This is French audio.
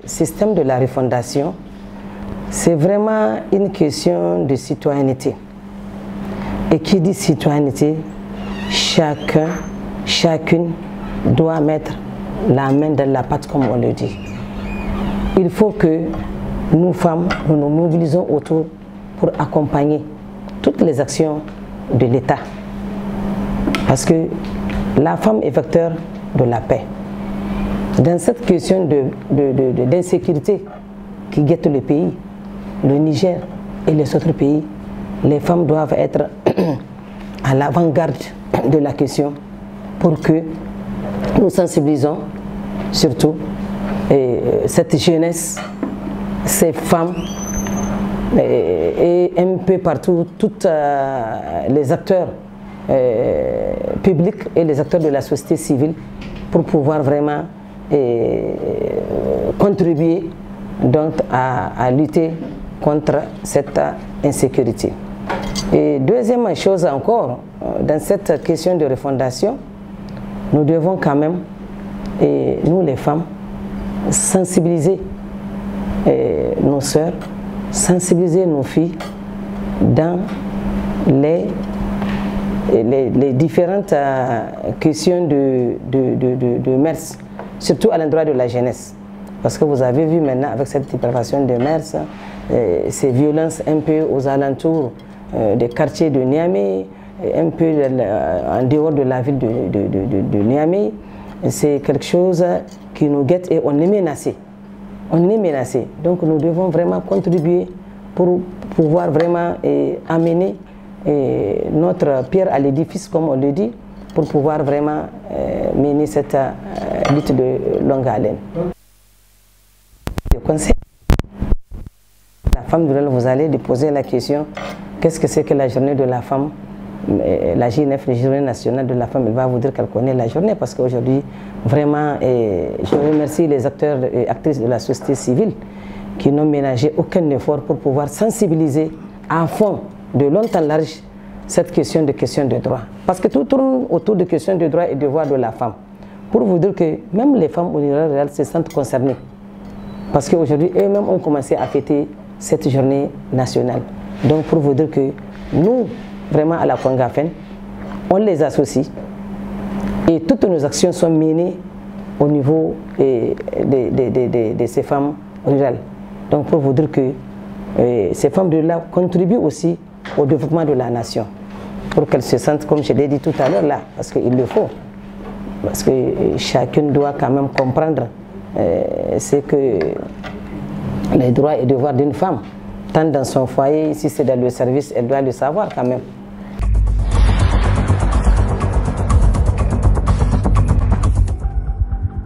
système de la refondation, c'est vraiment une question de citoyenneté. Et qui dit citoyenneté, chacun, chacune doit mettre la main dans la pâte, comme on le dit. Il faut que nous, femmes, nous nous mobilisons autour pour accompagner toutes les actions de l'État. Parce que la femme est vecteur de la paix. Dans cette question d'insécurité qui guette le pays, le Niger et les autres pays, les femmes doivent être à l'avant-garde de la question pour que nous sensibilisons surtout cette jeunesse, ces femmes et un peu partout, tous les acteurs publics et les acteurs de la société civile pour pouvoir vraiment contribuer donc à lutter contre cette insécurité. Et deuxième chose encore, dans cette question de refondation, nous devons quand même, nous les femmes, sensibiliser nos sœurs, sensibiliser nos filles dans les différentes questions de mœurs, surtout à l'endroit de la jeunesse. Parce que vous avez vu maintenant avec cette dépravation de mœurs, ces violences un peu aux alentours des quartiers de Niamey, un peu en dehors de la ville de Niamey, c'est quelque chose qui nous guette et on est menacé. On est menacé. Donc nous devons vraiment contribuer pour pouvoir vraiment amener notre pierre à l'édifice, comme on le dit, pour pouvoir vraiment mener cette lutte de longue haleine. Je conseille la femme rurale, vous allez poser la question, qu'est-ce que c'est que la journée de la femme? La J9, la journée nationale de la femme, elle va vous dire qu'elle connaît la journée parce qu'aujourd'hui, vraiment, je remercie les acteurs et actrices de la société civile qui n'ont ménagé aucun effort pour pouvoir sensibiliser à fond, de long en large, cette question de droit. Parce que tout tourne autour de questions de droit et de devoirs de la femme. Pour vous dire que même les femmes au niveau rural se sentent concernées. Parce qu'aujourd'hui, eux-mêmes ont commencé à fêter cette journée nationale. Donc pour vous dire que nous, vraiment à la Congafen, on les associe et toutes nos actions sont menées au niveau de ces femmes rurales. Donc pour vous dire que ces femmes rurales contribuent aussi au développement de la nation, pour qu'elles se sentent, comme je l'ai dit tout à l'heure là, parce qu'il le faut, parce que chacune doit quand même comprendre ce que les droits et devoirs d'une femme, tant dans son foyer, si c'est dans le service, elle doit le savoir quand même.